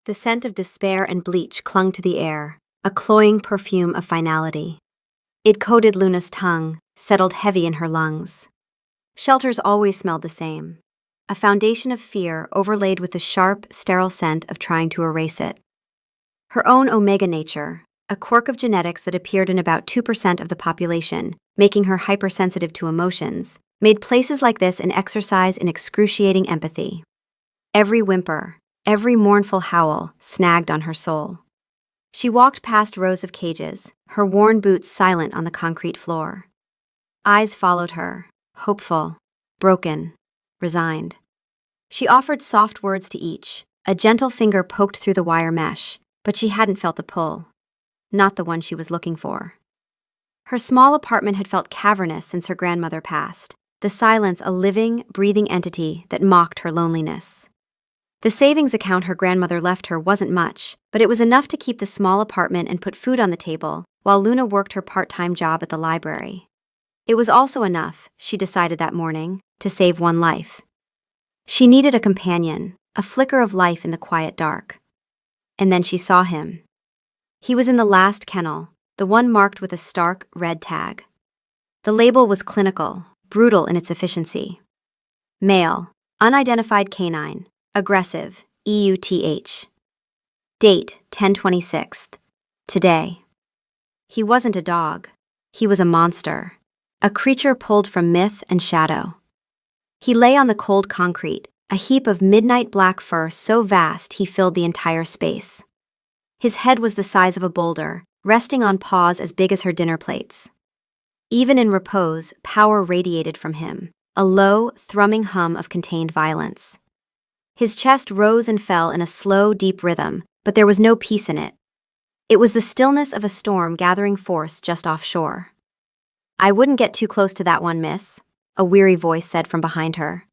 The scent of despair and bleach clung to the air, a cloying perfume of finality. It coated Luna's tongue, settled heavy in her lungs. Shelters always smelled the same, a foundation of fear overlaid with the sharp, sterile scent of trying to erase it. Her own omega nature, a quirk of genetics that appeared in about 2% of the population, making her hypersensitive to emotions, made places like this an exercise in excruciating empathy. Every whimper, every mournful howl snagged on her soul. She walked past rows of cages, her worn boots silent on the concrete floor. Eyes followed her, hopeful, broken, resigned. She offered soft words to each, a gentle finger poked through the wire mesh, but she hadn't felt the pull. Not the one she was looking for. Her small apartment had felt cavernous since her grandmother passed, the silence a living, breathing entity that mocked her loneliness. The savings account her grandmother left her wasn't much, but it was enough to keep the small apartment and put food on the table, while Luna worked her part-time job at the library. It was also enough, she decided that morning, to save one life. She needed a companion, a flicker of life in the quiet dark. And then she saw him. He was in the last kennel, the one marked with a stark, red tag. The label was clinical, brutal in its efficiency. Male, unidentified canine, aggressive, EUTH. Date, 10/26. Today. He wasn't a dog. He was a monster. A creature pulled from myth and shadow. He lay on the cold concrete, a heap of midnight black fur so vast he filled the entire space. His head was the size of a boulder, resting on paws as big as her dinner plates. Even in repose, power radiated from him, a low, thrumming hum of contained violence. His chest rose and fell in a slow, deep rhythm, but there was no peace in it. It was the stillness of a storm gathering force just offshore. "I wouldn't get too close to that one, miss," a weary voice said from behind her.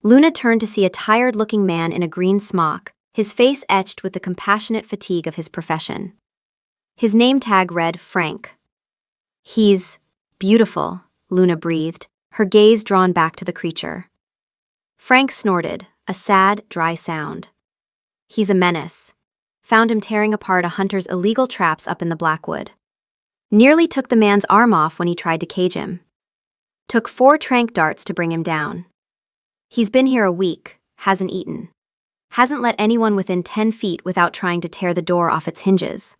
Luna turned to see a tired-looking man in a green smock, his face etched with the compassionate fatigue of his profession. His name tag read Frank. "He's beautiful," Luna breathed, her gaze drawn back to the creature. Frank snorted, a sad, dry sound. "He's a menace." Found him tearing apart a hunter's illegal traps up in the Blackwood. Nearly took the man's arm off when he tried to cage him. Took 4 tranq darts to bring him down. He's been here a week, hasn't eaten. Hasn't let anyone within 10 feet without trying to tear the door off its hinges.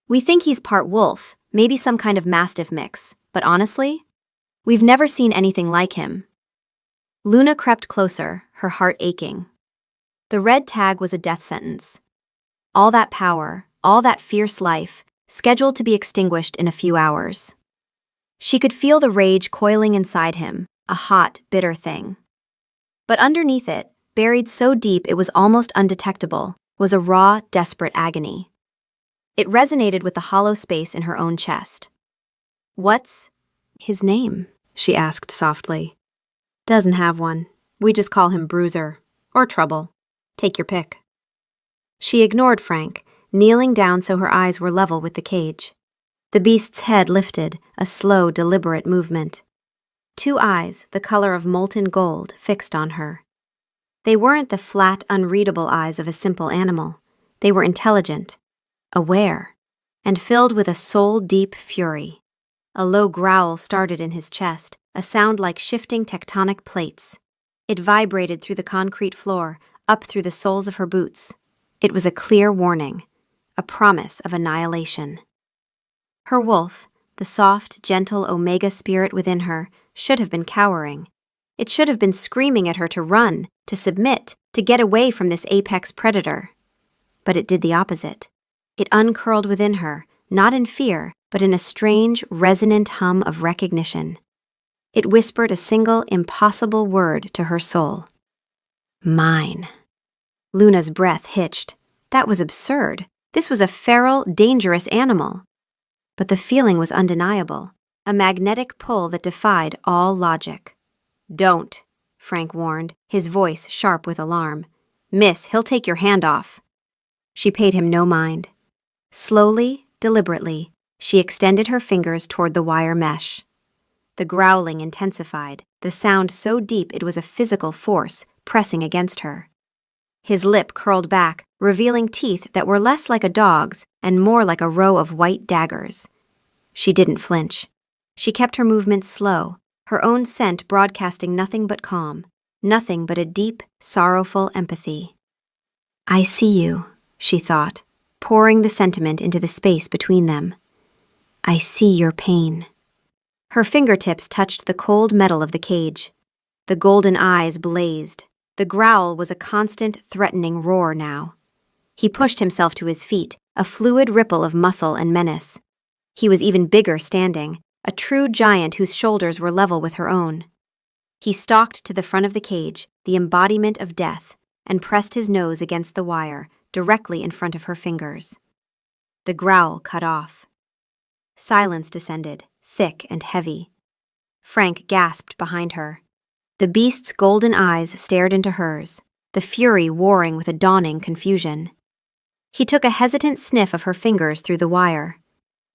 We think he's part wolf, maybe some kind of mastiff mix, but honestly, we've never seen anything like him. Luna crept closer, her heart aching. The red tag was a death sentence. All that power, all that fierce life, scheduled to be extinguished in a few hours. She could feel the rage coiling inside him, a hot, bitter thing. But underneath it, buried so deep it was almost undetectable, was a raw, desperate agony. It resonated with the hollow space in her own chest. "What's his name?" she asked softly. "Doesn't have one. We just call him Bruiser, or Trouble. Take your pick." She ignored Frank, kneeling down so her eyes were level with the cage. The beast's head lifted, a slow, deliberate movement. 2 eyes, the color of molten gold, fixed on her. They weren't the flat, unreadable eyes of a simple animal. They were intelligent, aware, and filled with a soul-deep fury. A low growl started in his chest, a sound like shifting tectonic plates. It vibrated through the concrete floor, up through the soles of her boots. It was a clear warning, a promise of annihilation. Her wolf, the soft, gentle omega spirit within her, should have been cowering. It should have been screaming at her to run, to submit, to get away from this apex predator. But it did the opposite. It uncurled within her, not in fear, but in a strange, resonant hum of recognition. It whispered a single, impossible word to her soul. "Mine." Luna's breath hitched. That was absurd. This was a feral, dangerous animal. But the feeling was undeniable, a magnetic pull that defied all logic. "Don't," Frank warned, his voice sharp with alarm. "Miss, he'll take your hand off." She paid him no mind. Slowly, deliberately, she extended her fingers toward the wire mesh. The growling intensified, the sound so deep it was a physical force pressing against her. His lip curled back, revealing teeth that were less like a dog's and more like a row of white daggers. She didn't flinch. She kept her movements slow, her own scent broadcasting nothing but calm, nothing but a deep, sorrowful empathy. I see you, she thought, pouring the sentiment into the space between them. I see your pain. Her fingertips touched the cold metal of the cage. The golden eyes blazed. The growl was a constant, threatening roar now. He pushed himself to his feet, a fluid ripple of muscle and menace. He was even bigger standing, a true giant whose shoulders were level with her own. He stalked to the front of the cage, the embodiment of death, and pressed his nose against the wire, directly in front of her fingers. The growl cut off. Silence descended, thick and heavy. Frank gasped behind her. The beast's golden eyes stared into hers, the fury warring with a dawning confusion. He took a hesitant sniff of her fingers through the wire.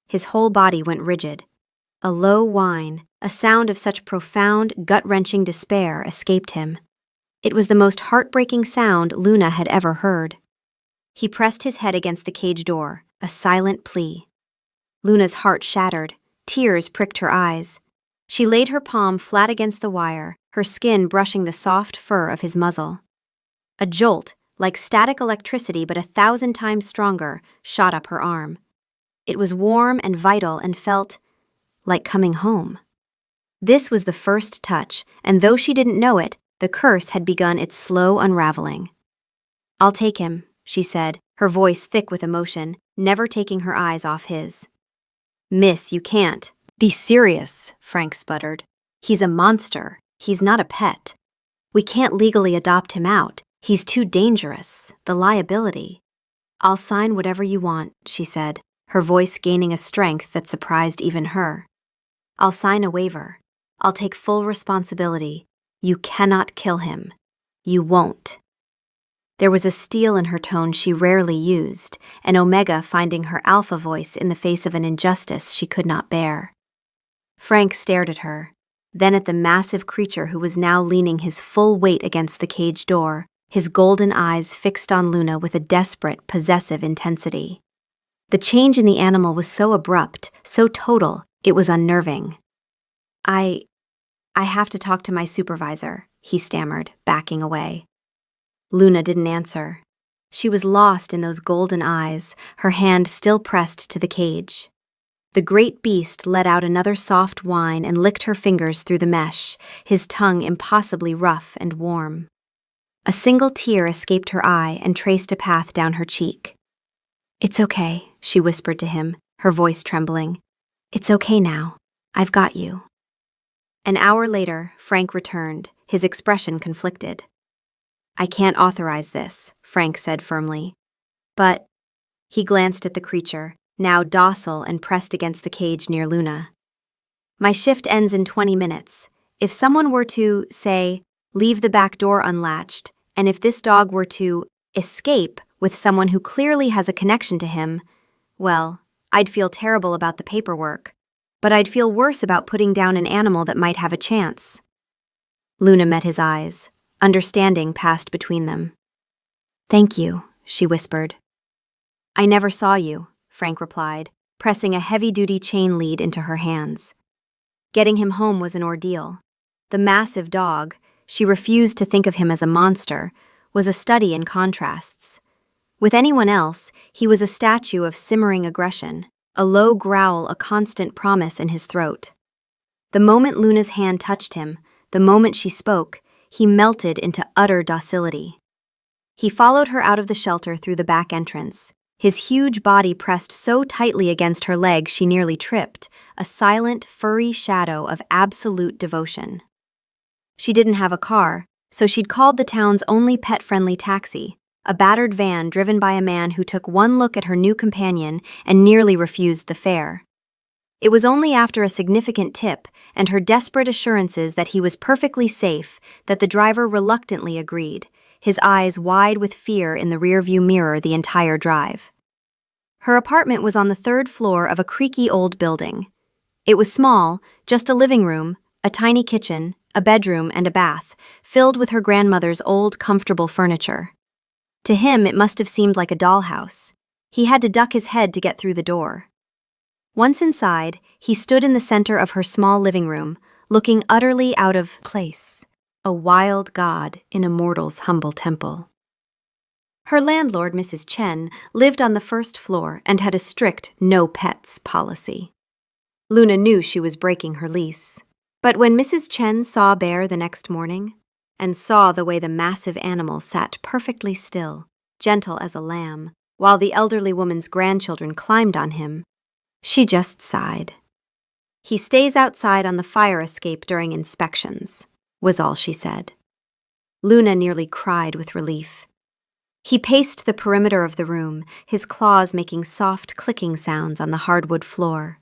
His whole body went rigid. A low whine, a sound of such profound, gut-wrenching despair escaped him. It was the most heartbreaking sound Luna had ever heard. He pressed his head against the cage door, a silent plea. Luna's heart shattered. Tears pricked her eyes. She laid her palm flat against the wire, her skin brushing the soft fur of his muzzle. A jolt, like static electricity but 1,000 times stronger, shot up her arm. It was warm and vital and felt like coming home. This was the first touch, and though she didn't know it, the curse had begun its slow unraveling. I'll take him, she said, her voice thick with emotion, never taking her eyes off his. Miss, you can't. Be serious, Frank sputtered. He's a monster. He's not a pet. We can't legally adopt him out. He's too dangerous. The liability. I'll sign whatever you want, she said, her voice gaining a strength that surprised even her. I'll sign a waiver. I'll take full responsibility. You cannot kill him. You won't. There was a steel in her tone she rarely used, an Omega finding her alpha voice in the face of an injustice she could not bear. Frank stared at her, then at the massive creature who was now leaning his full weight against the cage door, his golden eyes fixed on Luna with a desperate, possessive intensity. The change in the animal was so abrupt, so total, it was unnerving. I have to talk to my supervisor, he stammered, backing away. Luna didn't answer. She was lost in those golden eyes, her hand still pressed to the cage. The great beast let out another soft whine and licked her fingers through the mesh, his tongue impossibly rough and warm. A single tear escaped her eye and traced a path down her cheek. It's okay, she whispered to him, her voice trembling. It's okay now. I've got you. An hour later, Frank returned, his expression conflicted. I can't authorize this, Frank said firmly. But, he glanced at the creature, now docile and pressed against the cage near Luna. My shift ends in 20 minutes. If someone were to, say, leave the back door unlatched, and if this dog were to escape with someone who clearly has a connection to him, well, I'd feel terrible about the paperwork, but I'd feel worse about putting down an animal that might have a chance. Luna met his eyes. Understanding passed between them. Thank you, she whispered. I never saw you, Frank replied, pressing a heavy-duty chain lead into her hands. Getting him home was an ordeal. The massive dog, she refused to think of him as a monster, was a study in contrasts. With anyone else, he was a statue of simmering aggression, a low growl a constant promise in his throat. The moment Luna's hand touched him, the moment she spoke, he melted into utter docility. He followed her out of the shelter through the back entrance, his huge body pressed so tightly against her leg she nearly tripped, a silent, furry shadow of absolute devotion. She didn't have a car, so she'd called the town's only pet-friendly taxi, a battered van driven by a man who took one look at her new companion and nearly refused the fare. It was only after a significant tip and her desperate assurances that he was perfectly safe that the driver reluctantly agreed, his eyes wide with fear in the rearview mirror the entire drive. Her apartment was on the 3rd floor of a creaky old building. It was small, just a living room, a tiny kitchen, a bedroom, and a bath, filled with her grandmother's old, comfortable furniture. To him, it must have seemed like a dollhouse. He had to duck his head to get through the door. Once inside, he stood in the center of her small living room, looking utterly out of place, a wild god in a mortal's humble temple. Her landlord, Mrs. Chen, lived on the first floor and had a strict no pets policy. Luna knew she was breaking her lease. But when Mrs. Chen saw Bear the next morning, and saw the way the massive animal sat perfectly still, gentle as a lamb, while the elderly woman's grandchildren climbed on him, she just sighed. "He stays outside on the fire escape during inspections," was all she said. Luna nearly cried with relief. He paced the perimeter of the room, his claws making soft clicking sounds on the hardwood floor.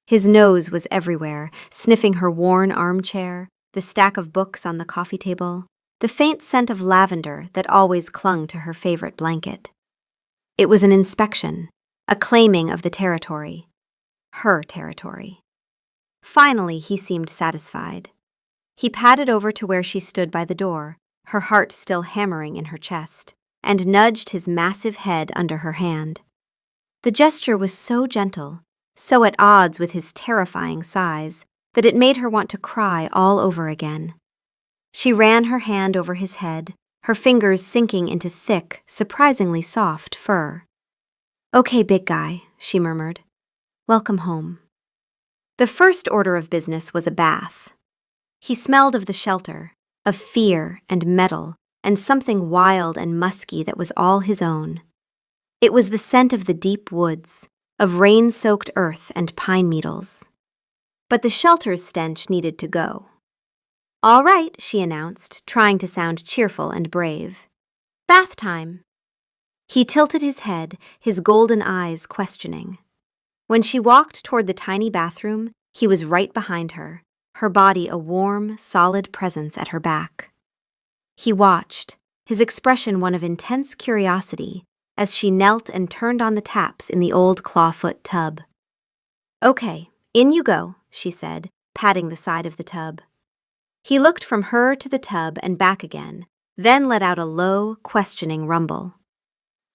His nose was everywhere, sniffing her worn armchair, the stack of books on the coffee table, the faint scent of lavender that always clung to her favorite blanket. It was an inspection, a claiming of the territory. Her territory. Finally, he seemed satisfied. He padded over to where she stood by the door, her heart still hammering in her chest, and nudged his massive head under her hand. The gesture was so gentle, so at odds with his terrifying size, that it made her want to cry all over again. She ran her hand over his head, her fingers sinking into thick, surprisingly soft fur. "Okay, big guy," she murmured. "Welcome home." The first order of business was a bath. He smelled of the shelter, of fear and metal, and something wild and musky that was all his own. It was the scent of the deep woods, of rain-soaked earth and pine needles. But the shelter's stench needed to go. "All right," she announced, trying to sound cheerful and brave. "Bath time." He tilted his head, his golden eyes questioning. When she walked toward the tiny bathroom, he was right behind her, her body a warm, solid presence at her back. He watched, his expression one of intense curiosity, as she knelt and turned on the taps in the old clawfoot tub. "Okay, in you go," she said, patting the side of the tub. He looked from her to the tub and back again, then let out a low, questioning rumble.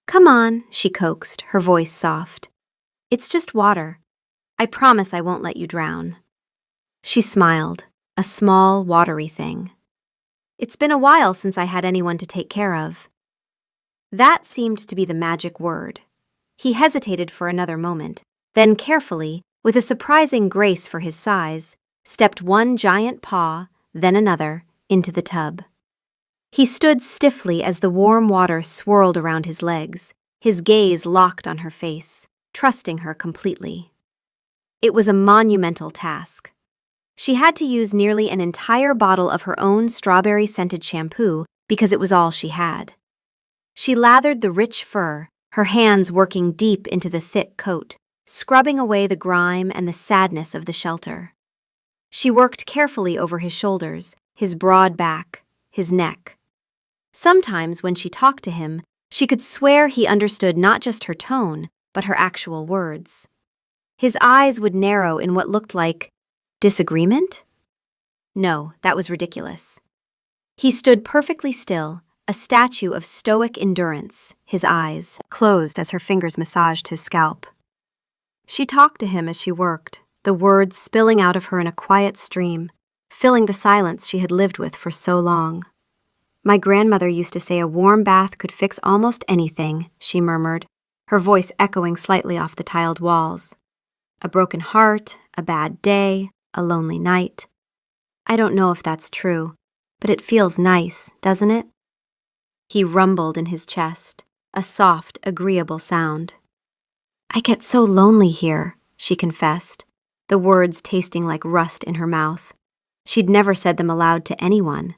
"Come on," she coaxed, her voice soft. "It's just water. I promise I won't let you drown." She smiled, a small, watery thing. "It's been a while since I had anyone to take care of." That seemed to be the magic word. He hesitated for another moment, then carefully, with a surprising grace for his size, stepped one giant paw, then another, into the tub. He stood stiffly as the warm water swirled around his legs, his gaze locked on her face, trusting her completely. It was a monumental task. She had to use nearly an entire bottle of her own strawberry-scented shampoo because it was all she had. She lathered the rich fur, her hands working deep into the thick coat, scrubbing away the grime and the sadness of the shelter. She worked carefully over his shoulders, his broad back, his neck. Sometimes when she talked to him, she could swear he understood not just her tone, but her actual words. His eyes would narrow in what looked like disagreement? No, that was ridiculous. He stood perfectly still, a statue of stoic endurance, his eyes closed as her fingers massaged his scalp. She talked to him as she worked, the words spilling out of her in a quiet stream, filling the silence she had lived with for so long. "My grandmother used to say a warm bath could fix almost anything," she murmured, her voice echoing slightly off the tiled walls. "A broken heart, a bad day, a lonely night. I don't know if that's true, but it feels nice, doesn't it?" He rumbled in his chest, a soft, agreeable sound. "I get so lonely here," she confessed, the words tasting like rust in her mouth. She'd never said them aloud to anyone.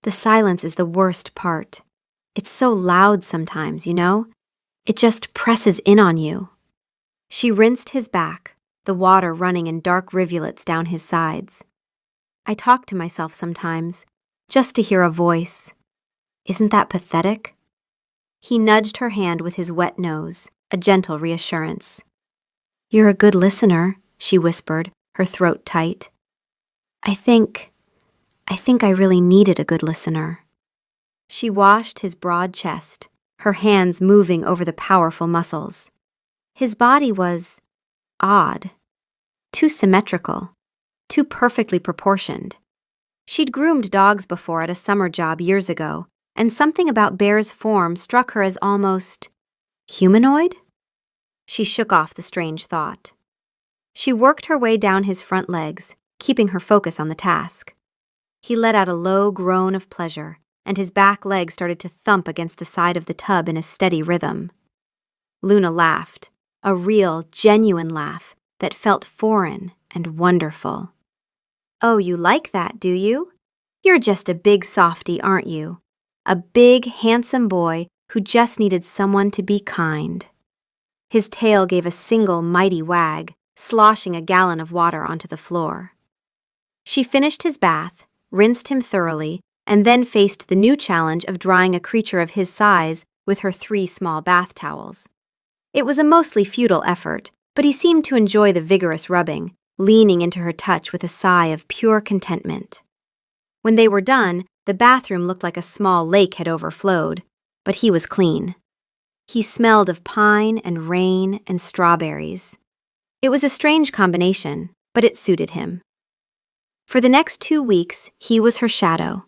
"The silence is the worst part. It's so loud sometimes, you know? It just presses in on you." She rinsed his back, the water running in dark rivulets down his sides. "I talk to myself sometimes, just to hear a voice. Isn't that pathetic?" He nudged her hand with his wet nose, a gentle reassurance. "You're a good listener," she whispered, her throat tight. I think I really needed a good listener." She washed his broad chest, her hands moving over the powerful muscles. His body was odd, too symmetrical, too perfectly proportioned. She'd groomed dogs before at a summer job years ago, and something about Bear's form struck her as almost humanoid? She shook off the strange thought. She worked her way down his front legs, keeping her focus on the task. He let out a low groan of pleasure, and his back leg started to thump against the side of the tub in a steady rhythm. Luna laughed, a real, genuine laugh that felt foreign and wonderful. "Oh, you like that, do you? You're just a big softy, aren't you? A big, handsome boy who just needed someone to be kind." His tail gave a single mighty wag, sloshing a gallon of water onto the floor. She finished his bath, rinsed him thoroughly, and then faced the new challenge of drying a creature of his size with her 3 small bath towels. It was a mostly futile effort, but he seemed to enjoy the vigorous rubbing, leaning into her touch with a sigh of pure contentment. When they were done, the bathroom looked like a small lake had overflowed, but he was clean. He smelled of pine and rain and strawberries. It was a strange combination, but it suited him. For the next 2 weeks, he was her shadow,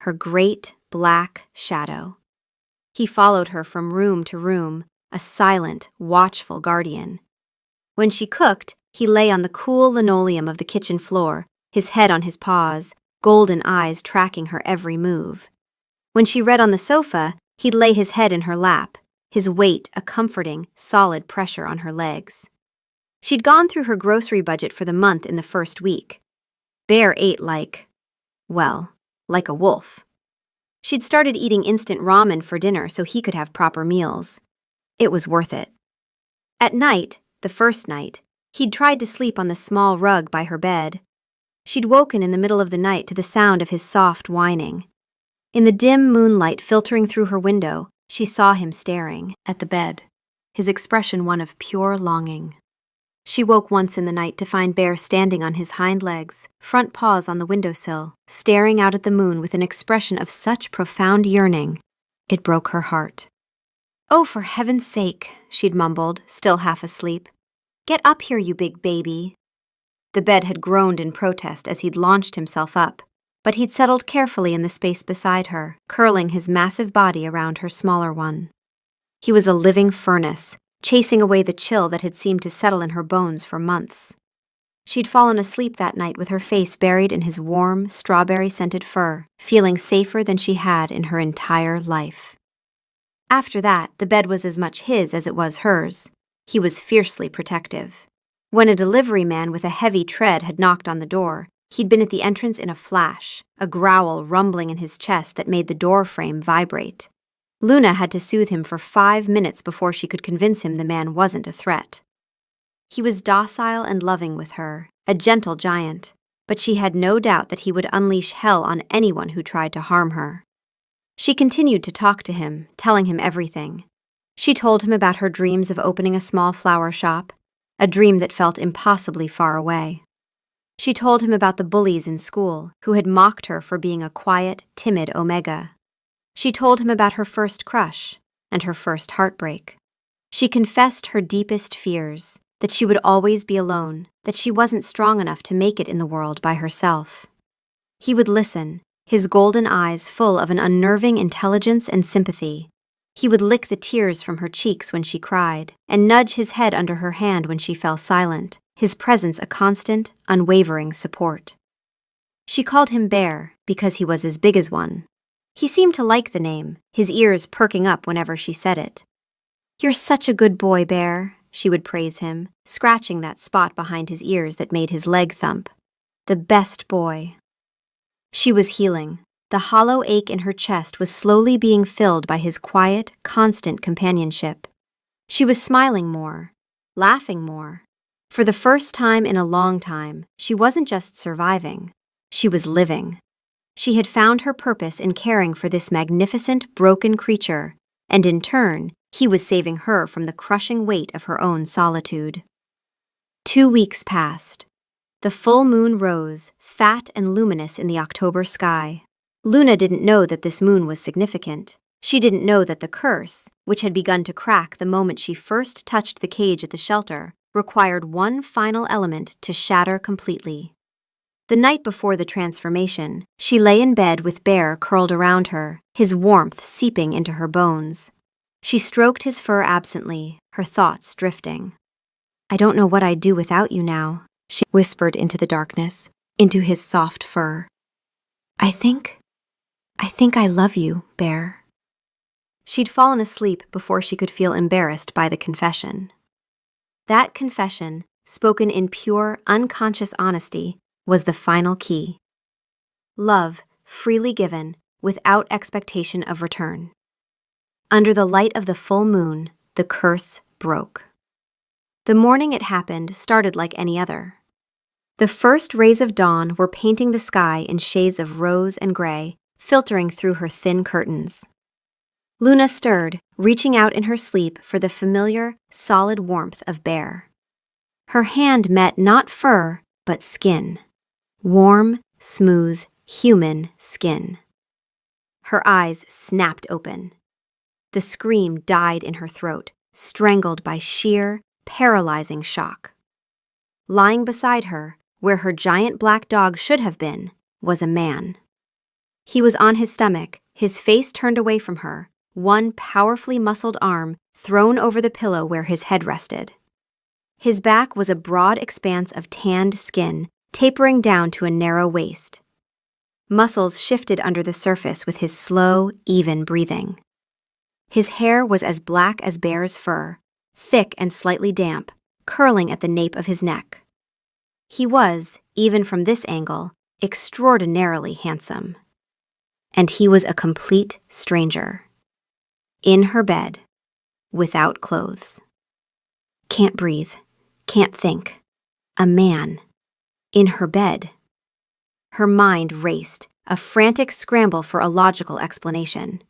her great black shadow. He followed her from room to room, a silent, watchful guardian. When she cooked, he lay on the cool linoleum of the kitchen floor, his head on his paws, golden eyes tracking her every move. When she read on the sofa, he'd lay his head in her lap, his weight a comforting, solid pressure on her legs. She'd gone through her grocery budget for the month in the first week. Bear ate like a wolf. She'd started eating instant ramen for dinner so he could have proper meals. It was worth it. At night, the first night, he'd tried to sleep on the small rug by her bed. She'd woken in the middle of the night to the sound of his soft whining. In the dim moonlight filtering through her window, she saw him staring at the bed, his expression one of pure longing. She woke once in the night to find Bear standing on his hind legs, front paws on the windowsill, staring out at the moon with an expression of such profound yearning. It broke her heart. "Oh, for heaven's sake," she'd mumbled, still half asleep. "Get up here, you big baby." The bed had groaned in protest as he'd launched himself up, but he'd settled carefully in the space beside her, curling his massive body around her smaller one. He was a living furnace, chasing away the chill that had seemed to settle in her bones for months. She'd fallen asleep that night with her face buried in his warm, strawberry-scented fur, feeling safer than she had in her entire life. After that, the bed was as much his as it was hers. He was fiercely protective. When a delivery man with a heavy tread had knocked on the door, he'd been at the entrance in a flash, a growl rumbling in his chest that made the door frame vibrate. Luna had to soothe him for 5 minutes before she could convince him the man wasn't a threat. He was docile and loving with her, a gentle giant, but she had no doubt that he would unleash hell on anyone who tried to harm her. She continued to talk to him, telling him everything. She told him about her dreams of opening a small flower shop, a dream that felt impossibly far away. She told him about the bullies in school who had mocked her for being a quiet, timid Omega. She told him about her first crush and her first heartbreak. She confessed her deepest fears, that she would always be alone, that she wasn't strong enough to make it in the world by herself. He would listen, his golden eyes full of an unnerving intelligence and sympathy. He would lick the tears from her cheeks when she cried, and nudge his head under her hand when she fell silent, his presence a constant, unwavering support. She called him Bear because he was as big as one. He seemed to like the name, his ears perking up whenever she said it. "You're such a good boy, Bear," she would praise him, scratching that spot behind his ears that made his leg thump. "The best boy." She was healing. The hollow ache in her chest was slowly being filled by his quiet, constant companionship. She was smiling more, laughing more. For the first time in a long time, she wasn't just surviving, she was living. She had found her purpose in caring for this magnificent, broken creature, and in turn, he was saving her from the crushing weight of her own solitude. 2 weeks passed. The full moon rose, fat and luminous in the October sky. Luna didn't know that this moon was significant. She didn't know that the curse, which had begun to crack the moment she first touched the cage at the shelter, required one final element to shatter completely. The night before the transformation, she lay in bed with Bear curled around her, his warmth seeping into her bones. She stroked his fur absently, her thoughts drifting. "I don't know what I'd do without you now," she whispered into the darkness, into his soft fur. I think I love you, Bear." She'd fallen asleep before she could feel embarrassed by the confession. That confession, spoken in pure, unconscious honesty, was the final key. Love, freely given, without expectation of return. Under the light of the full moon, the curse broke. The morning it happened started like any other. The first rays of dawn were painting the sky in shades of rose and gray, filtering through her thin curtains. Luna stirred, reaching out in her sleep for the familiar, solid warmth of Bear. Her hand met not fur, but skin. Warm, smooth, human skin. Her eyes snapped open. The scream died in her throat, strangled by sheer, paralyzing shock. Lying beside her, where her giant black dog should have been, was a man. He was on his stomach, his face turned away from her, one powerfully muscled arm thrown over the pillow where his head rested. His back was a broad expanse of tanned skin, tapering down to a narrow waist. Muscles shifted under the surface with his slow, even breathing. His hair was as black as Bear's fur, thick and slightly damp, curling at the nape of his neck. He was, even from this angle, extraordinarily handsome. And he was a complete stranger. In her bed, without clothes. Can't breathe, can't think. A man. In her bed. Her mind raced, a frantic scramble for a logical explanation.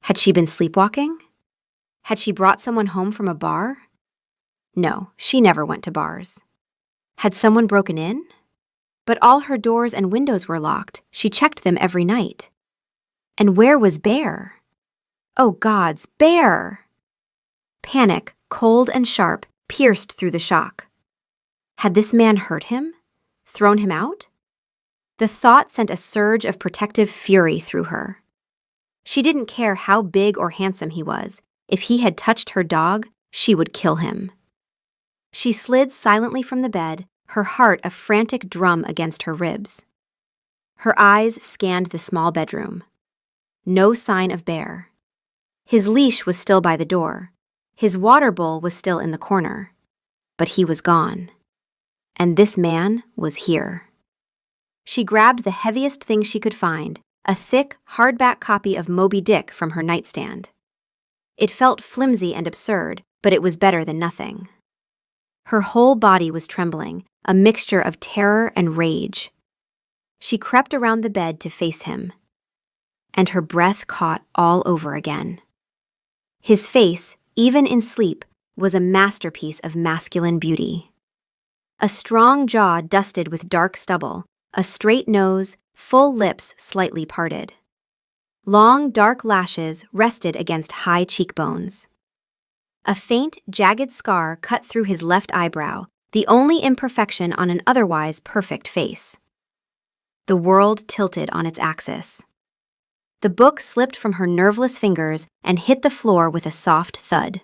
Had she been sleepwalking? Had she brought someone home from a bar? No, she never went to bars. Had someone broken in? But all her doors and windows were locked. She checked them every night. And where was Bear? Oh gods, Bear! Panic, cold and sharp, pierced through the shock. Had this man hurt him? Thrown him out? The thought sent a surge of protective fury through her. She didn't care how big or handsome he was. If he had touched her dog, she would kill him. She slid silently from the bed, her heart a frantic drum against her ribs. Her eyes scanned the small bedroom. No sign of Bear. His leash was still by the door. His water bowl was still in the corner. But he was gone. And this man was here. She grabbed the heaviest thing she could find, a thick, hardback copy of Moby Dick from her nightstand. It felt flimsy and absurd, but it was better than nothing. Her whole body was trembling, a mixture of terror and rage. She crept around the bed to face him. And her breath caught all over again. His face, even in sleep, was a masterpiece of masculine beauty. A strong jaw dusted with dark stubble, a straight nose, full lips slightly parted. Long, dark lashes rested against high cheekbones. A faint, jagged scar cut through his left eyebrow, the only imperfection on an otherwise perfect face. The world tilted on its axis. The book slipped from her nerveless fingers and hit the floor with a soft thud.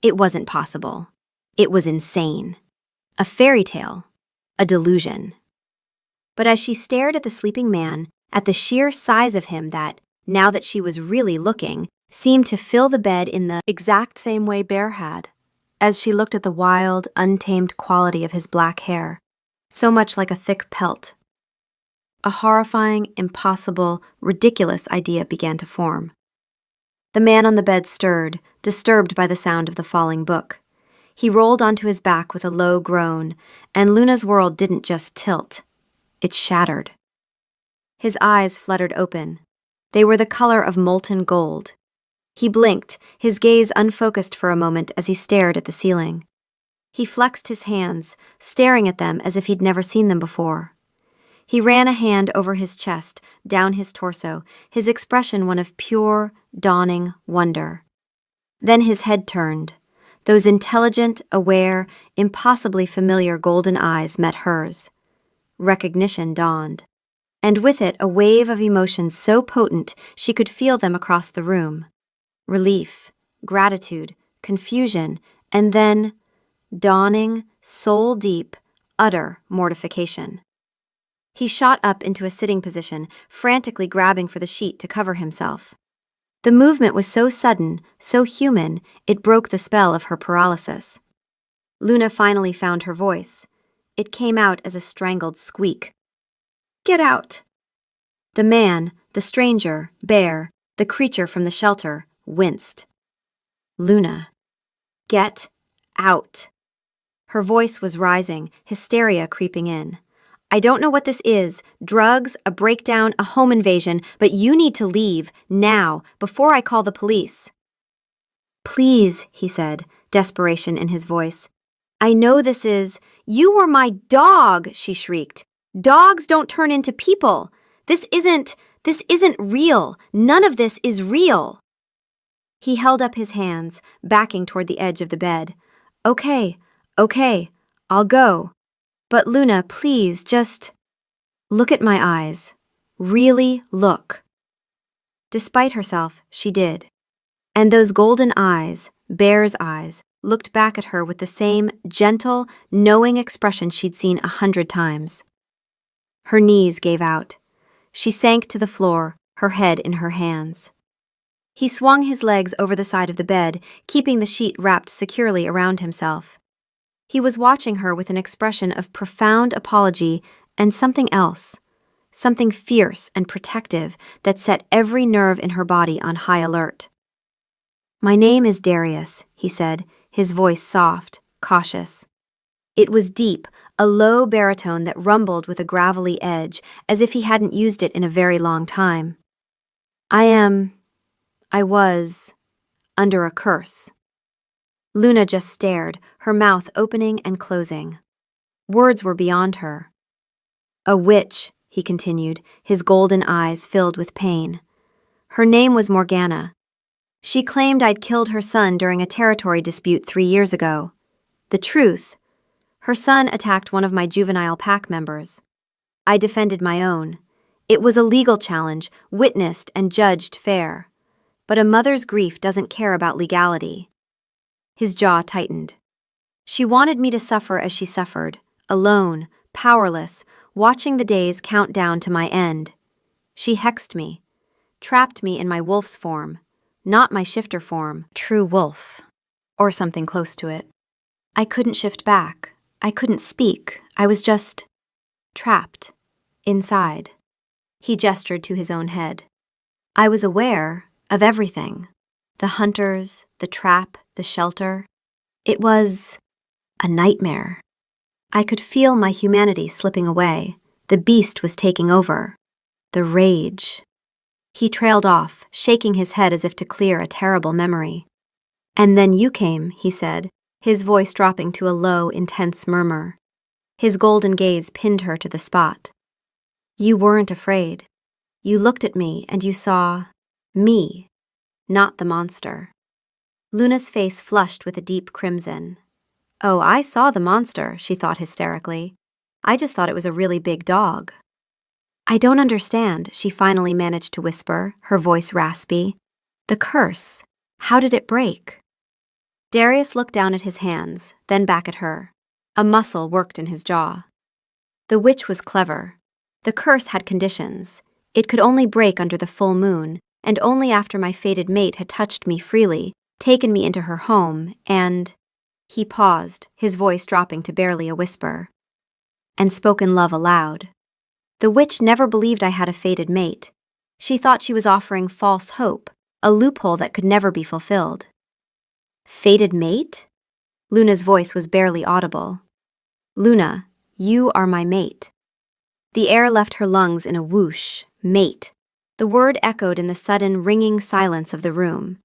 It wasn't possible. It was insane. A fairy tale. A delusion. But as she stared at the sleeping man, at the sheer size of him that, now that she was really looking, seemed to fill the bed in the exact same way Bear had, as she looked at the wild, untamed quality of his black hair, so much like a thick pelt. A horrifying, impossible, ridiculous idea began to form. The man on the bed stirred, disturbed by the sound of the falling book. He rolled onto his back with a low groan, and Luna's world didn't just tilt. It shattered. His eyes fluttered open. They were the color of molten gold. He blinked, his gaze unfocused for a moment as he stared at the ceiling. He flexed his hands, staring at them as if he'd never seen them before. He ran a hand over his chest, down his torso, his expression one of pure, dawning wonder. Then his head turned. Those intelligent, aware, impossibly familiar golden eyes met hers. Recognition dawned. And with it a wave of emotions so potent she could feel them across the room. Relief, gratitude, confusion, and then dawning, soul-deep, utter mortification. He shot up into a sitting position, frantically grabbing for the sheet to cover himself. The movement was so sudden, so human, it broke the spell of her paralysis. Luna finally found her voice. It came out as a strangled squeak. "Get out!" The man, the stranger, Bear, the creature from the shelter, winced. "Luna, get out." Her voice was rising, hysteria creeping in. "I don't know what this is, drugs, a breakdown, a home invasion, but you need to leave, now, before I call the police." "Please," he said, desperation in his voice. "I know this is—" "You were my dog," she shrieked. "Dogs don't turn into people. This isn't real. None of this is real." He held up his hands, backing toward the edge of the bed. Okay, I'll go. But Luna, please, just look at my eyes. Really look." Despite herself, she did. And those golden eyes, Bear's eyes, looked back at her with the same gentle, knowing expression she'd seen 100 times. Her knees gave out. She sank to the floor, her head in her hands. He swung his legs over the side of the bed, keeping the sheet wrapped securely around himself. He was watching her with an expression of profound apology and something else, something fierce and protective that set every nerve in her body on high alert. "My name is Darius," he said, his voice soft, cautious. It was deep, a low baritone that rumbled with a gravelly edge, as if he hadn't used it in a very long time. I was under a curse." Luna just stared, her mouth opening and closing. Words were beyond her. "A witch," he continued, his golden eyes filled with pain. "Her name was Morgana. She claimed I'd killed her son during a territory dispute 3 years ago. The truth, her son attacked one of my juvenile pack members. I defended my own. It was a legal challenge, witnessed and judged fair. But a mother's grief doesn't care about legality." His jaw tightened. "She wanted me to suffer as she suffered, alone, powerless, watching the days count down to my end. She hexed me, trapped me in my wolf's form, not my shifter form, true wolf, or something close to it. I couldn't shift back. I couldn't speak. I was just trapped, inside." He gestured to his own head. "I was aware of everything. The hunters, the trap, the shelter. It was a nightmare. I could feel my humanity slipping away. The beast was taking over. The rage." He trailed off, shaking his head as if to clear a terrible memory. "And then you came," he said, his voice dropping to a low, intense murmur. His golden gaze pinned her to the spot. "You weren't afraid. You looked at me and you saw me, not the monster." Luna's face flushed with a deep crimson. "Oh, I saw the monster," she thought hysterically. "I just thought it was a really big dog." "I don't understand," she finally managed to whisper, her voice raspy. "The curse. How did it break?" Darius looked down at his hands, then back at her. A muscle worked in his jaw. "The witch was clever. The curse had conditions. It could only break under the full moon, and only after my fated mate had touched me freely, taken me into her home, and—" He paused, his voice dropping to barely a whisper. "And spoken love aloud. The witch never believed I had a fated mate. She thought she was offering false hope, a loophole that could never be fulfilled." "Fated mate?" Luna's voice was barely audible. "Luna, you are my mate." The air left her lungs in a whoosh. Mate. The word echoed in the sudden, ringing silence of the room.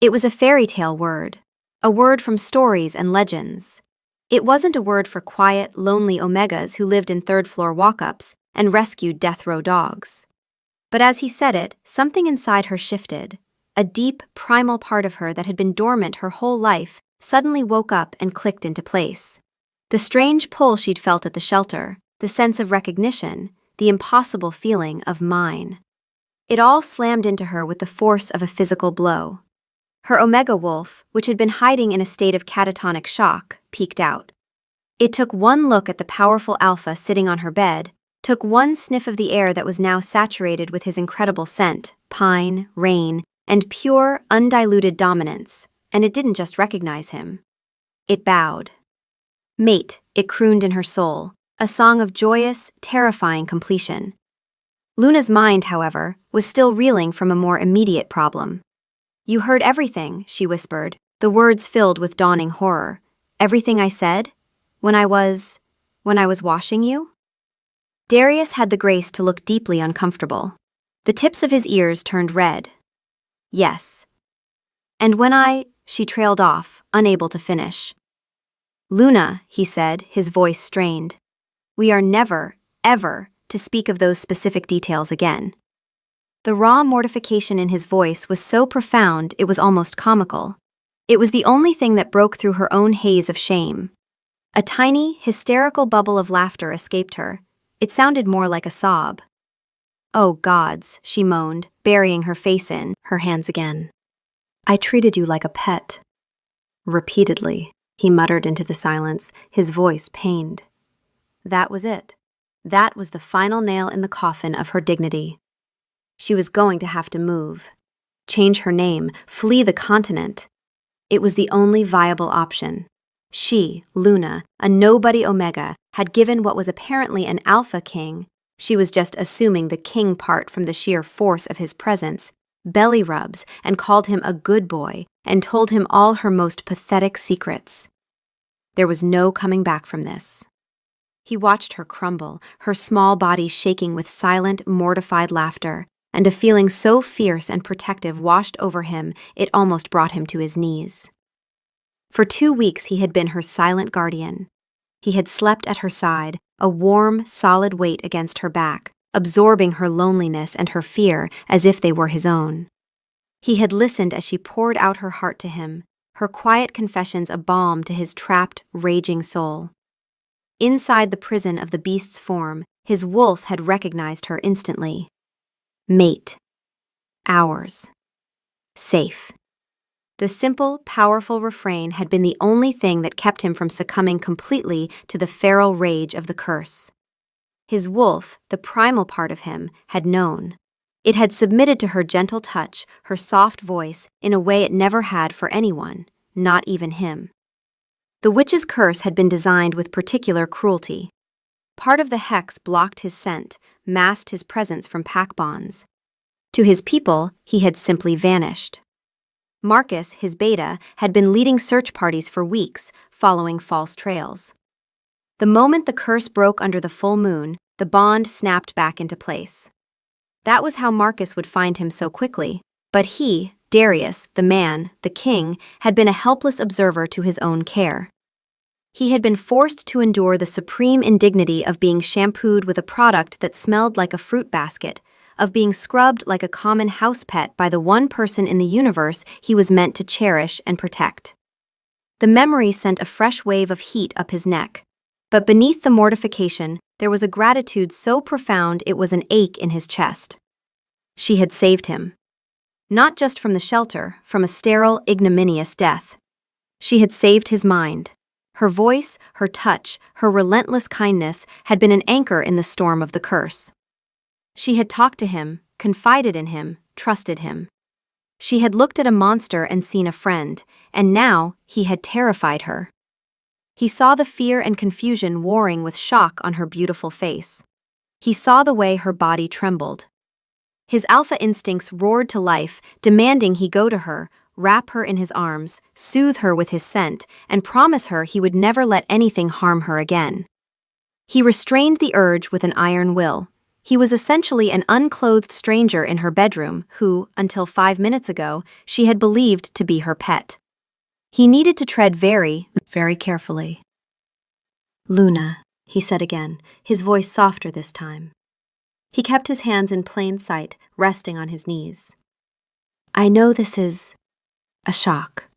It was a fairy tale word, a word from stories and legends. It wasn't a word for quiet, lonely Omegas who lived in third-floor walk-ups. and rescued death row dogs. But as he said it, something inside her shifted. A deep, primal part of her that had been dormant her whole life suddenly woke up and clicked into place. The strange pull she'd felt at the shelter, the sense of recognition, the impossible feeling of mine. It all slammed into her with the force of a physical blow. Her Omega wolf, which had been hiding in a state of catatonic shock, peeked out. It took one look at the powerful alpha sitting on her bed, took one sniff of the air that was now saturated with his incredible scent, pine, rain, and pure, undiluted dominance, and it didn't just recognize him. It bowed. Mate, it crooned in her soul, a song of joyous, terrifying completion. Luna's mind, however, was still reeling from a more immediate problem. "You heard everything," she whispered, the words filled with dawning horror. "Everything I said? When I was washing you?" Darius had the grace to look deeply uncomfortable. The tips of his ears turned red. "Yes." "And she trailed off, unable to finish. "Luna," he said, his voice strained. "We are never, ever, to speak of those specific details again." The raw mortification in his voice was so profound it was almost comical. It was the only thing that broke through her own haze of shame. A tiny, hysterical bubble of laughter escaped her. It sounded more like a sob. "Oh gods," she moaned, burying her face in her hands again. "I treated you like a pet." "Repeatedly," he muttered into the silence, his voice pained. That was it. That was the final nail in the coffin of her dignity. She was going to have to move. Change her name, flee the continent. It was the only viable option. She, Luna, a nobody Omega, had given what was apparently an alpha king. She was just assuming the king part from the sheer force of his presence, belly rubs, and called him a good boy, and told him all her most pathetic secrets. There was no coming back from this. He watched her crumble, her small body shaking with silent, mortified laughter, and a feeling so fierce and protective washed over him it almost brought him to his knees. For 2 weeks he had been her silent guardian. He had slept at her side, a warm, solid weight against her back, absorbing her loneliness and her fear as if they were his own. He had listened as she poured out her heart to him, her quiet confessions a balm to his trapped, raging soul. Inside the prison of the beast's form, his wolf had recognized her instantly. Mate. Ours. Safe. The simple, powerful refrain had been the only thing that kept him from succumbing completely to the feral rage of the curse. His wolf, the primal part of him, had known. It had submitted to her gentle touch, her soft voice, in a way it never had for anyone, not even him. The witch's curse had been designed with particular cruelty. Part of the hex blocked his scent, masked his presence from pack bonds. To his people, he had simply vanished. Marcus, his beta, had been leading search parties for weeks, following false trails. The moment the curse broke under the full moon, the bond snapped back into place. That was how Marcus would find him so quickly, but he, Darius, the man, the king, had been a helpless observer to his own care. He had been forced to endure the supreme indignity of being shampooed with a product that smelled like a fruit basket, of being scrubbed like a common house pet by the one person in the universe he was meant to cherish and protect. The memory sent a fresh wave of heat up his neck, but beneath the mortification, there was a gratitude so profound it was an ache in his chest. She had saved him. Not just from the shelter, from a sterile, ignominious death. She had saved his mind. Her voice, her touch, her relentless kindness had been an anchor in the storm of the curse. She had talked to him, confided in him, trusted him. She had looked at a monster and seen a friend, and now he had terrified her. He saw the fear and confusion warring with shock on her beautiful face. He saw the way her body trembled. His alpha instincts roared to life, demanding he go to her, wrap her in his arms, soothe her with his scent, and promise her he would never let anything harm her again. He restrained the urge with an iron will. He was essentially an unclothed stranger in her bedroom who, until 5 minutes ago, she had believed to be her pet. He needed to tread very, very carefully. "Luna," he said again, his voice softer this time. He kept his hands in plain sight, resting on his knees. I know this is a shock.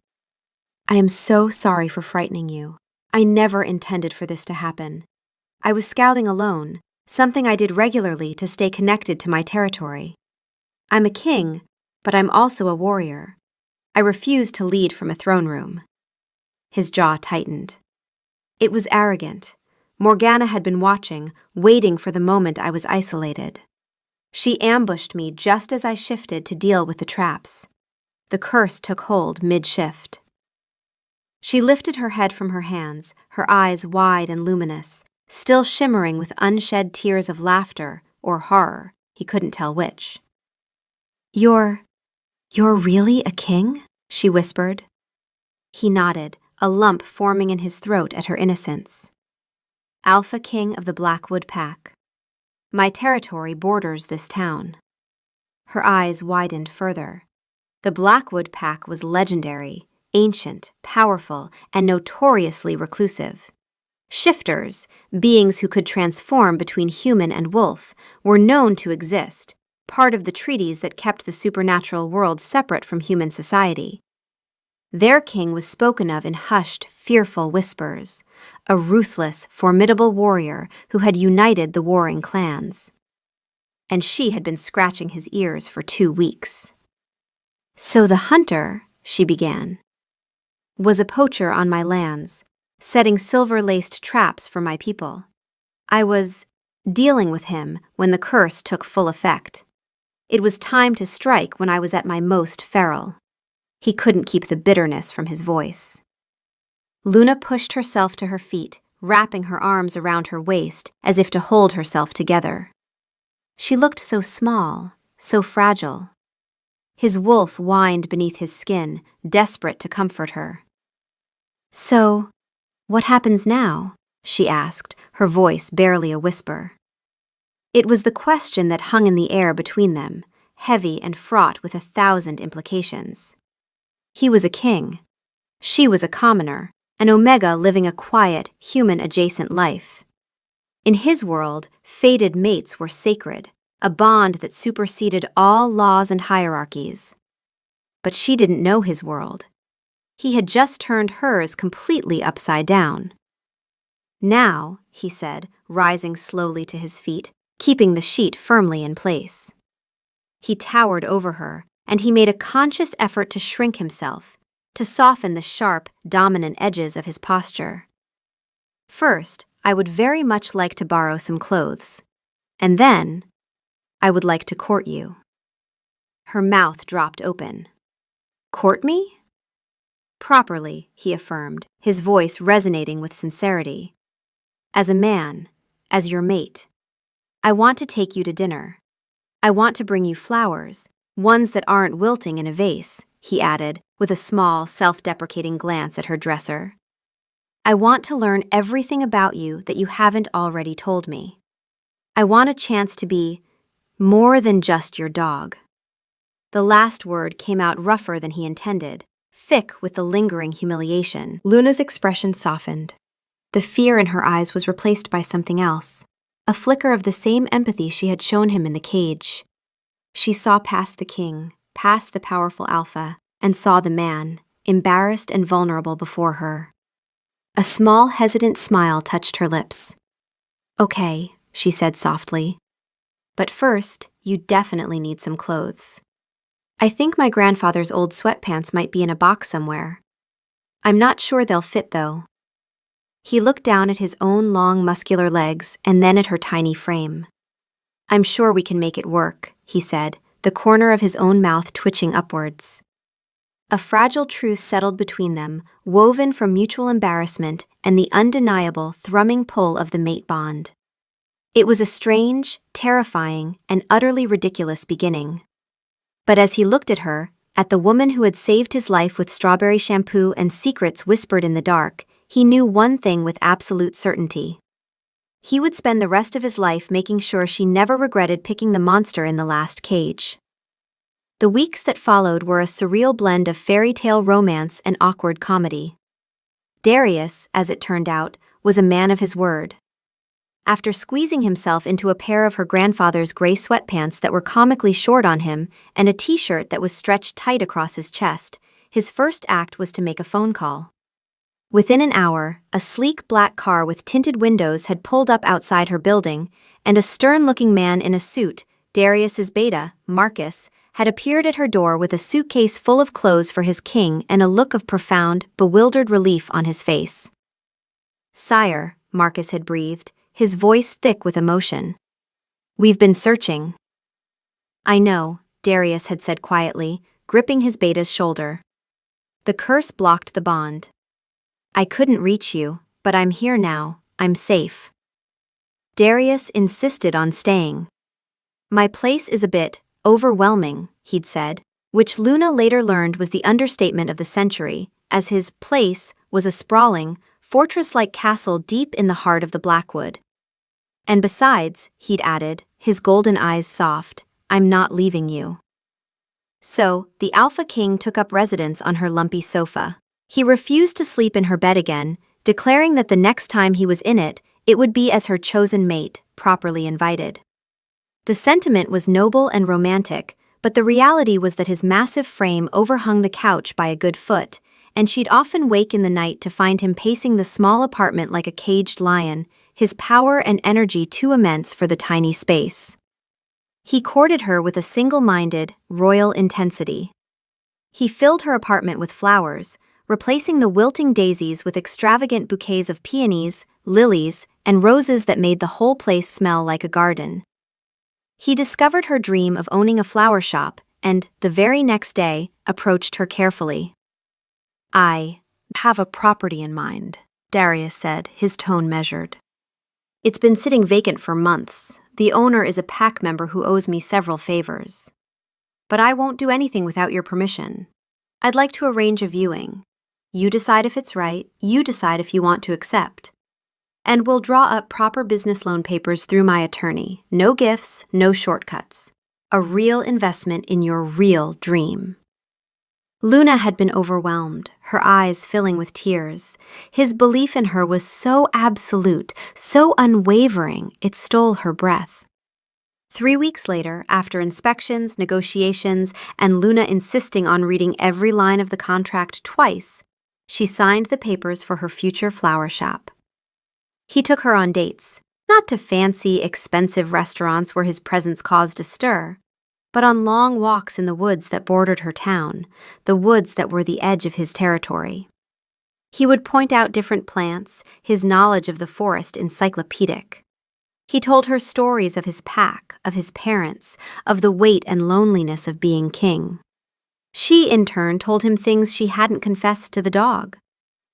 I am so sorry for frightening you. I never intended for this to happen. I was scouting alone, something I did regularly to stay connected to my territory. I'm a king, but I'm also a warrior. I refuse to lead from a throne room. His jaw tightened. It was arrogant. Morgana had been watching, waiting for the moment I was isolated. She ambushed me just as I shifted to deal with the traps. The curse took hold mid-shift. She lifted her head from her hands, her eyes wide and luminous, still shimmering with unshed tears of laughter or horror, he couldn't tell which. You're really a king? She whispered. He nodded, a lump forming in his throat at her innocence. Alpha King of the Blackwood Pack. My territory borders this town. Her eyes widened further. The Blackwood Pack was legendary, ancient, powerful, and notoriously reclusive. Shifters, beings who could transform between human and wolf, were known to exist, part of the treaties that kept the supernatural world separate from human society. Their king was spoken of in hushed, fearful whispers, a ruthless, formidable warrior who had united the warring clans. And she had been scratching his ears for 2 weeks. So the hunter, she began, was a poacher on my lands, setting silver-laced traps for my people. I was dealing with him when the curse took full effect. It was time to strike when I was at my most feral. He couldn't keep the bitterness from his voice. Luna pushed herself to her feet, wrapping her arms around her waist as if to hold herself together. She looked so small, so fragile. His wolf whined beneath his skin, desperate to comfort her. So, what happens now? She asked, her voice barely a whisper. It was the question that hung in the air between them, heavy and fraught with 1,000 implications. He was a king. She was a commoner, an Omega living a quiet, human-adjacent life. In his world, fated mates were sacred, a bond that superseded all laws and hierarchies. But she didn't know his world. He had just turned hers completely upside down. Now, he said, rising slowly to his feet, keeping the sheet firmly in place. He towered over her, and he made a conscious effort to shrink himself, to soften the sharp, dominant edges of his posture. First, I would very much like to borrow some clothes. And then, I would like to court you. Her mouth dropped open. Court me? Properly, he affirmed, his voice resonating with sincerity. As a man, as your mate. I want to take you to dinner. I want to bring you flowers, ones that aren't wilting in a vase, he added, with a small, self-deprecating glance at her dresser. I want to learn everything about you that you haven't already told me. I want a chance to be more than just your dog. The last word came out rougher than he intended, thick with the lingering humiliation. Luna's expression softened. The fear in her eyes was replaced by something else, a flicker of the same empathy she had shown him in the cage. She saw past the king, past the powerful alpha, and saw the man, embarrassed and vulnerable before her. A small, hesitant smile touched her lips. Okay, she said softly. But first, you definitely need some clothes. I think my grandfather's old sweatpants might be in a box somewhere. I'm not sure they'll fit, though. He looked down at his own long, muscular legs and then at her tiny frame. I'm sure we can make it work, he said, the corner of his own mouth twitching upwards. A fragile truce settled between them, woven from mutual embarrassment and the undeniable, thrumming pull of the mate bond. It was a strange, terrifying, and utterly ridiculous beginning. But as he looked at her, at the woman who had saved his life with strawberry shampoo and secrets whispered in the dark, he knew one thing with absolute certainty. He would spend the rest of his life making sure she never regretted picking the monster in the last cage. The weeks that followed were a surreal blend of fairy tale romance and awkward comedy. Darius, as it turned out, was a man of his word. After squeezing himself into a pair of her grandfather's gray sweatpants that were comically short on him and a t-shirt that was stretched tight across his chest, his first act was to make a phone call. Within an hour, a sleek black car with tinted windows had pulled up outside her building, and a stern-looking man in a suit, Darius's beta, Marcus, had appeared at her door with a suitcase full of clothes for his king and a look of profound, bewildered relief on his face. "Sire," Marcus had breathed, his voice thick with emotion. "We've been searching." "I know," Darius had said quietly, gripping his beta's shoulder. "The curse blocked the bond. I couldn't reach you, but I'm here now, I'm safe." Darius insisted on staying. "My place is a bit overwhelming," he'd said, which Luna later learned was the understatement of the century, as his place was a sprawling, fortress-like castle deep in the heart of the Blackwood. "And besides," he'd added, his golden eyes soft, "I'm not leaving you." So, the Alpha King took up residence on her lumpy sofa. He refused to sleep in her bed again, declaring that the next time he was in it, it would be as her chosen mate, properly invited. The sentiment was noble and romantic, but the reality was that his massive frame overhung the couch by a good foot, and she'd often wake in the night to find him pacing the small apartment like a caged lion, his power and energy too immense for the tiny space. He courted her with a single-minded, royal intensity. He filled her apartment with flowers, replacing the wilting daisies with extravagant bouquets of peonies, lilies, and roses that made the whole place smell like a garden. He discovered her dream of owning a flower shop and, the very next day, approached her carefully. "I have a property in mind," Darius said, his tone measured. "It's been sitting vacant for months. The owner is a pack member who owes me several favors. But I won't do anything without your permission. I'd like to arrange a viewing. You decide if it's right, you decide if you want to accept. And we'll draw up proper business loan papers through my attorney. No gifts, no shortcuts. A real investment in your real dream." Luna had been overwhelmed, her eyes filling with tears. His belief in her was so absolute, so unwavering, it stole her breath. 3 weeks later, after inspections, negotiations, and Luna insisting on reading every line of the contract twice, she signed the papers for her future flower shop. He took her on dates, not to fancy, expensive restaurants where his presence caused a stir, but on long walks in the woods that bordered her town, the woods that were the edge of his territory. He would point out different plants, his knowledge of the forest encyclopedic. He told her stories of his pack, of his parents, of the weight and loneliness of being king. She, in turn, told him things she hadn't confessed to the dog.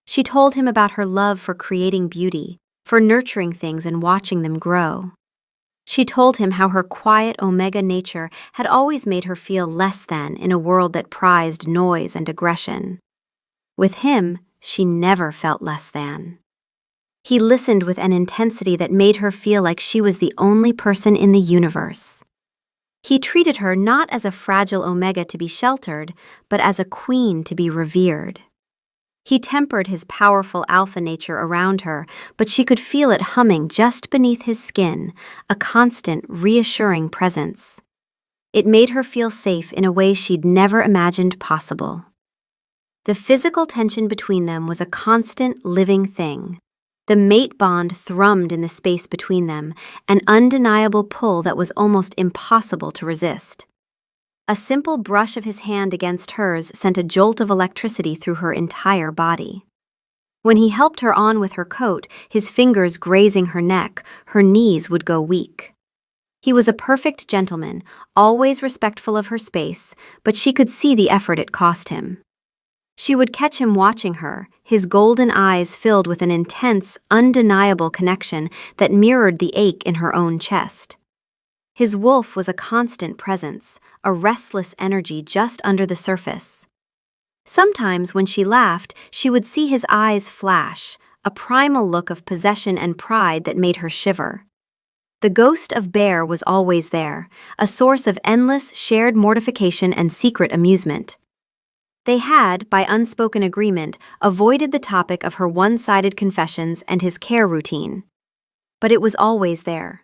She told him about her love for creating beauty, for nurturing things and watching them grow. She told him how her quiet omega nature had always made her feel less than in a world that prized noise and aggression. With him, she never felt less than. He listened with an intensity that made her feel like she was the only person in the universe. He treated her not as a fragile omega to be sheltered, but as a queen to be revered. He tempered his powerful alpha nature around her, but she could feel it humming just beneath his skin, a constant, reassuring presence. It made her feel safe in a way she'd never imagined possible. The physical tension between them was a constant, living thing. The mate bond thrummed in the space between them, an undeniable pull that was almost impossible to resist. A simple brush of his hand against hers sent a jolt of electricity through her entire body. When he helped her on with her coat, his fingers grazing her neck, her knees would go weak. He was a perfect gentleman, always respectful of her space, but she could see the effort it cost him. She would catch him watching her, his golden eyes filled with an intense, undeniable connection that mirrored the ache in her own chest. His wolf was a constant presence, a restless energy just under the surface. Sometimes when she laughed, she would see his eyes flash, a primal look of possession and pride that made her shiver. The ghost of Bear was always there, a source of endless, shared mortification and secret amusement. They had, by unspoken agreement, avoided the topic of her one-sided confessions and his care routine. but it was always there.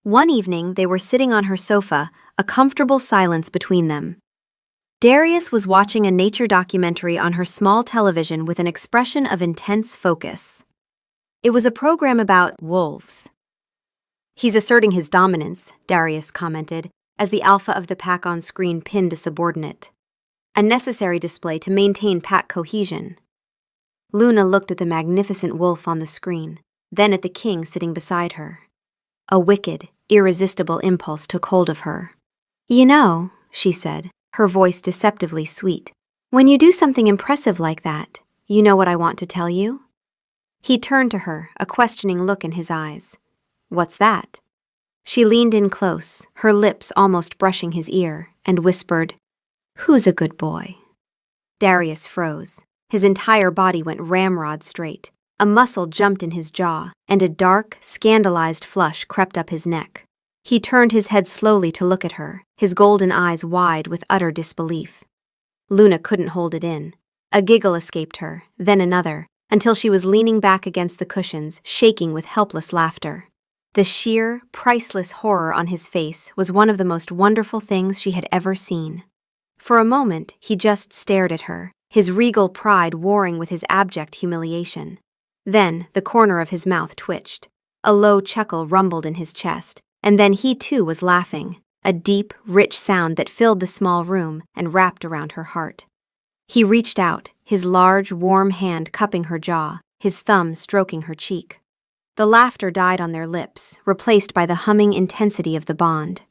One evening, they were sitting on her sofa, a comfortable silence between them. Darius was watching a nature documentary on her small television with an expression of intense focus. It was a program about wolves. "He's asserting his dominance," Darius commented, as the alpha of the pack on screen pinned a subordinate. "A necessary display to maintain pack cohesion." Luna looked at the magnificent wolf on the screen, then at the king sitting beside her. A wicked, irresistible impulse took hold of her. "You know," she said, her voice deceptively sweet, "when you do something impressive like that, you know what I want to tell you?" He turned to her, a questioning look in his eyes. "What's that?" She leaned in close, her lips almost brushing his ear, and whispered, "Who's a good boy?" Darius froze. His entire body went ramrod straight. A muscle jumped in his jaw, and a dark, scandalized flush crept up his neck. He turned his head slowly to look at her, his golden eyes wide with utter disbelief. Luna couldn't hold it in. A giggle escaped her, then another, until she was leaning back against the cushions, shaking with helpless laughter. The sheer, priceless horror on his face was one of the most wonderful things she had ever seen. For a moment, he just stared at her, his regal pride warring with his abject humiliation. Then, the corner of his mouth twitched. A low chuckle rumbled in his chest, and then he too was laughing, a deep, rich sound that filled the small room and wrapped around her heart. He reached out, his large, warm hand cupping her jaw, his thumb stroking her cheek. The laughter died on their lips, replaced by the humming intensity of the bond.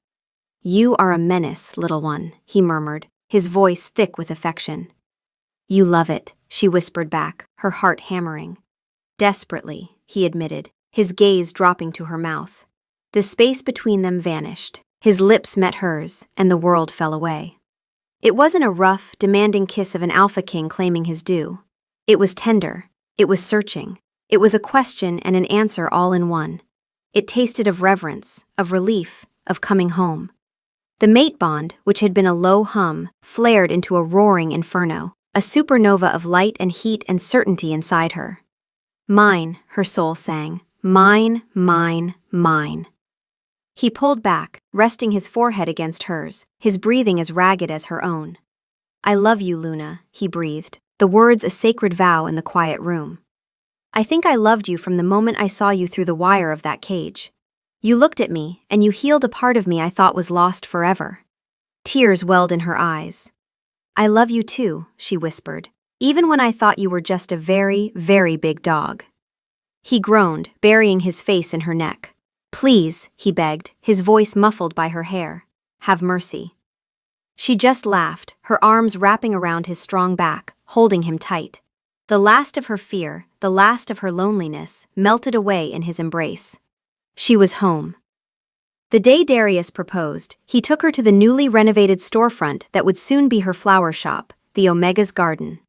"You are a menace, little one," he murmured, his voice thick with affection. "You love it," she whispered back, her heart hammering. "Desperately," he admitted, his gaze dropping to her mouth. The space between them vanished. His lips met hers, and the world fell away. It wasn't a rough, demanding kiss of an alpha king claiming his due. It was tender. It was searching. It was a question and an answer all in one. It tasted of reverence, of relief, of coming home. The mate bond, which had been a low hum, flared into a roaring inferno, a supernova of light and heat and certainty inside her. "Mine," her soul sang. "Mine, mine, mine." He pulled back, resting his forehead against hers, his breathing as ragged as her own. "I love you, Luna," he breathed, the words a sacred vow in the quiet room. "I think I loved you from the moment I saw you through the wire of that cage. You looked at me, and you healed a part of me I thought was lost forever." Tears welled in her eyes. "I love you too," she whispered, "even when I thought you were just a very, very big dog." He groaned, burying his face in her neck. "Please," he begged, his voice muffled by her hair. "Have mercy." She just laughed, her arms wrapping around his strong back, holding him tight. The last of her fear, the last of her loneliness, melted away in his embrace. She was home. The day Darius proposed, he took her to the newly renovated storefront that would soon be her flower shop, the Omega's Garden.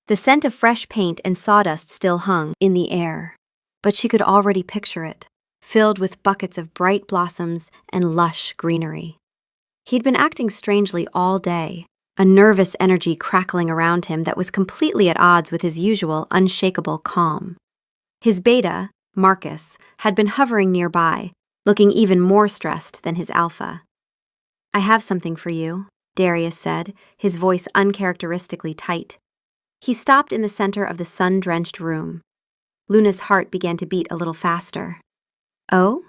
The scent of fresh paint and sawdust still hung in the air, but she could already picture it, filled with buckets of bright blossoms and lush greenery. He'd been acting strangely all day, a nervous energy crackling around him that was completely at odds with his usual unshakable calm. His beta, Marcus, had been hovering nearby, looking even more stressed than his alpha. "I have something for you," Darius said, his voice uncharacteristically tight. He stopped in the center of the sun-drenched room. Luna's heart began to beat a little faster. "Oh?"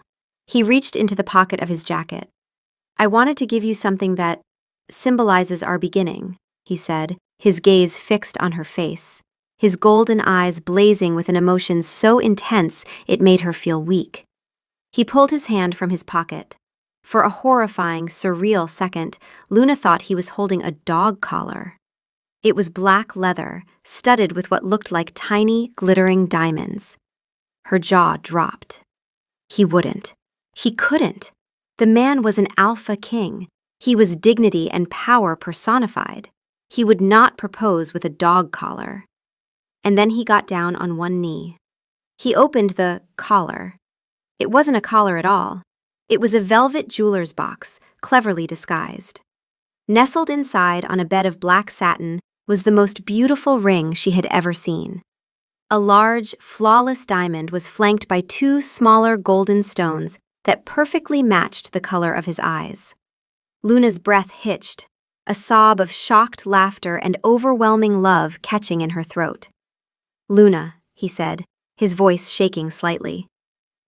He reached into the pocket of his jacket. "I wanted to give you something that symbolizes our beginning," he said, his gaze fixed on her face, his golden eyes blazing with an emotion so intense it made her feel weak. He pulled his hand from his pocket. For a horrifying, surreal second, Luna thought he was holding a dog collar. It was black leather, studded with what looked like tiny, glittering diamonds. Her jaw dropped. He wouldn't. He couldn't. The man was an alpha king. He was dignity and power personified. He would not propose with a dog collar. And then he got down on one knee. He opened the collar. It wasn't a collar at all. It was a velvet jeweler's box, cleverly disguised. Nestled inside on a bed of black satin was the most beautiful ring she had ever seen. A large, flawless diamond was flanked by two smaller golden stones that perfectly matched the color of his eyes. Luna's breath hitched, a sob of shocked laughter and overwhelming love catching in her throat. "Luna," he said, his voice shaking slightly.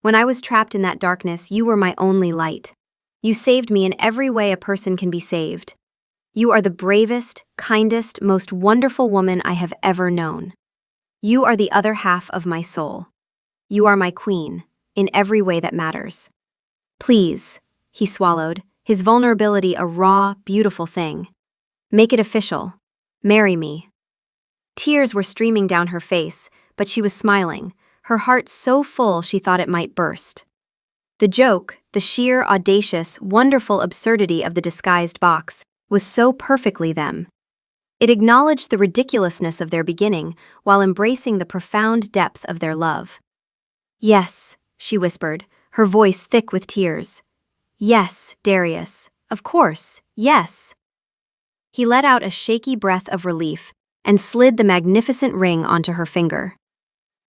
"When I was trapped in that darkness, you were my only light. You saved me in every way a person can be saved. You are the bravest, kindest, most wonderful woman I have ever known. You are the other half of my soul. You are my queen, in every way that matters. Please," he swallowed, his vulnerability a raw, beautiful thing. "Make it official. Marry me." Tears were streaming down her face, but she was smiling, her heart so full she thought it might burst. The joke, the sheer, audacious, wonderful absurdity of the disguised box, was so perfectly them. It acknowledged the ridiculousness of their beginning while embracing the profound depth of their love. "Yes," she whispered, her voice thick with tears. "Yes, Darius, of course, yes." He let out a shaky breath of relief and slid the magnificent ring onto her finger.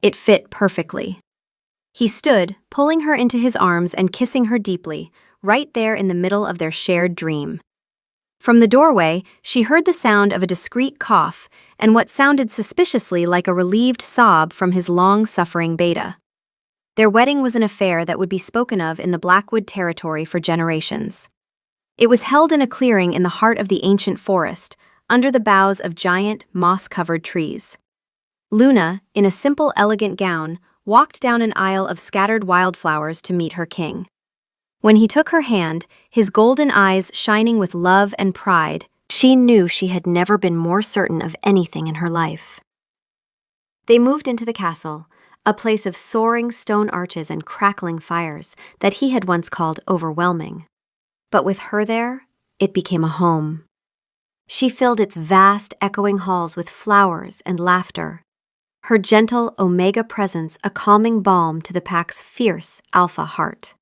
It fit perfectly. He stood, pulling her into his arms and kissing her deeply, right there in the middle of their shared dream. From the doorway, she heard the sound of a discreet cough and what sounded suspiciously like a relieved sob from his long-suffering beta. Their wedding was an affair that would be spoken of in the Blackwood territory for generations. It was held in a clearing in the heart of the ancient forest, under the boughs of giant, moss-covered trees. Luna, in a simple, elegant gown, walked down an aisle of scattered wildflowers to meet her king. When he took her hand, his golden eyes shining with love and pride, she knew she had never been more certain of anything in her life. They moved into the castle, a place of soaring stone arches and crackling fires that he had once called overwhelming. But with her there, it became a home. She filled its vast, echoing halls with flowers and laughter, her gentle Omega presence a calming balm to the pack's fierce Alpha heart.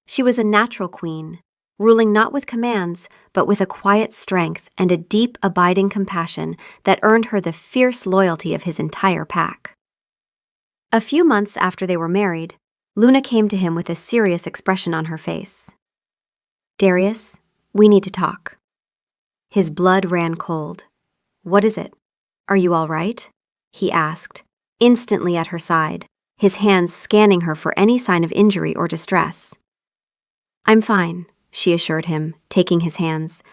She was a natural queen, ruling not with commands, but with a quiet strength and a deep, abiding compassion that earned her the fierce loyalty of his entire pack. A few months after they were married, Luna came to him with a serious expression on her face. "Darius, we need to talk." His blood ran cold. "What is it? Are you all right?" he asked, instantly at her side, his hands scanning her for any sign of injury or distress. "I'm fine," she assured him, taking his hands.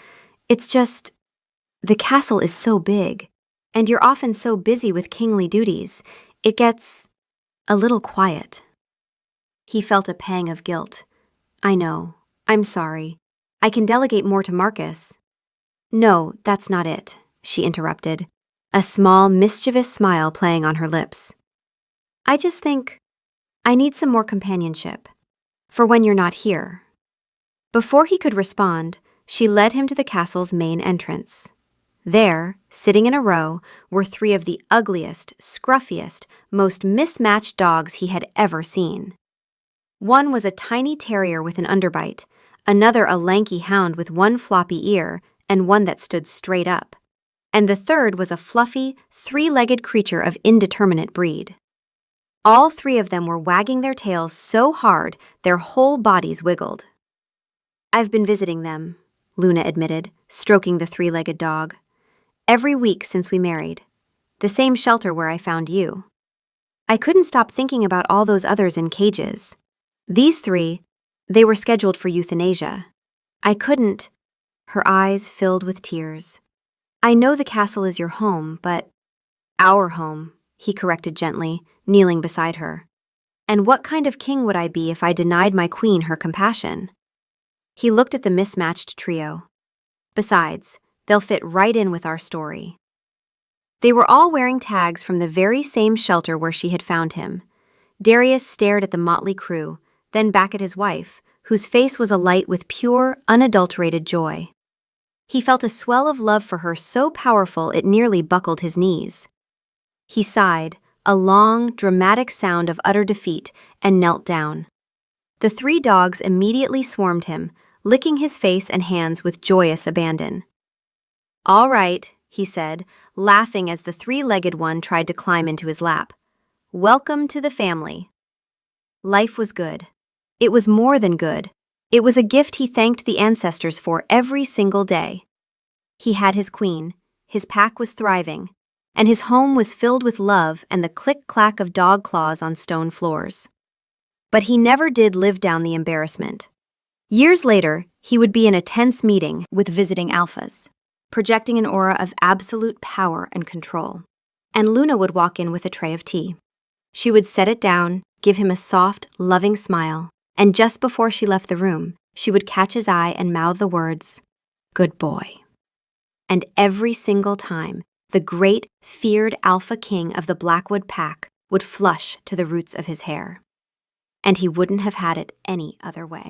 "It's just, the castle is so big, and you're often so busy with kingly duties, it gets a little quiet." He felt a pang of guilt. "I know. I'm sorry. I can delegate more to Marcus." "No, that's not it," she interrupted, a small, mischievous smile playing on her lips. "I just think I need some more companionship, for when you're not here." Before he could respond, she led him to the castle's main entrance. There, sitting in a row, were three of the ugliest, scruffiest, most mismatched dogs he had ever seen. One was a tiny terrier with an underbite, another a lanky hound with one floppy ear and one that stood straight up, and the third was a fluffy, three-legged creature of indeterminate breed. All three of them were wagging their tails so hard their whole bodies wiggled. "I've been visiting them," Luna admitted, stroking the three-legged dog. "Every week since we married. The same shelter where I found you. I couldn't stop thinking about all those others in cages. These three, they were scheduled for euthanasia. I couldn't—" Her eyes filled with tears. "I know the castle is your home, but—" "Our home," he corrected gently, kneeling beside her. "And what kind of king would I be if I denied my queen her compassion?" He looked at the mismatched trio. "Besides, they'll fit right in with our story." They were all wearing tags from the very same shelter where she had found him. Darius stared at the motley crew, then back at his wife, whose face was alight with pure, unadulterated joy. He felt a swell of love for her so powerful it nearly buckled his knees. He sighed, a long, dramatic sound of utter defeat, and knelt down. The three dogs immediately swarmed him, licking his face and hands with joyous abandon. "All right," he said, laughing as the three-legged one tried to climb into his lap. Welcome to the family. Life was good. It was more than good. It was a gift he thanked the ancestors for every single day. He had his queen, his pack was thriving, and his home was filled with love and the click-clack of dog claws on stone floors. But he never did live down the embarrassment. Years later, he would be in a tense meeting with visiting alphas, projecting an aura of absolute power and control. And Luna would walk in with a tray of tea. She would set it down, give him a soft, loving smile, and just before she left the room, she would catch his eye and mouth the words, "Good boy." And every single time, the great, feared alpha king of the Blackwood pack would flush to the roots of his hair. And he wouldn't have had it any other way.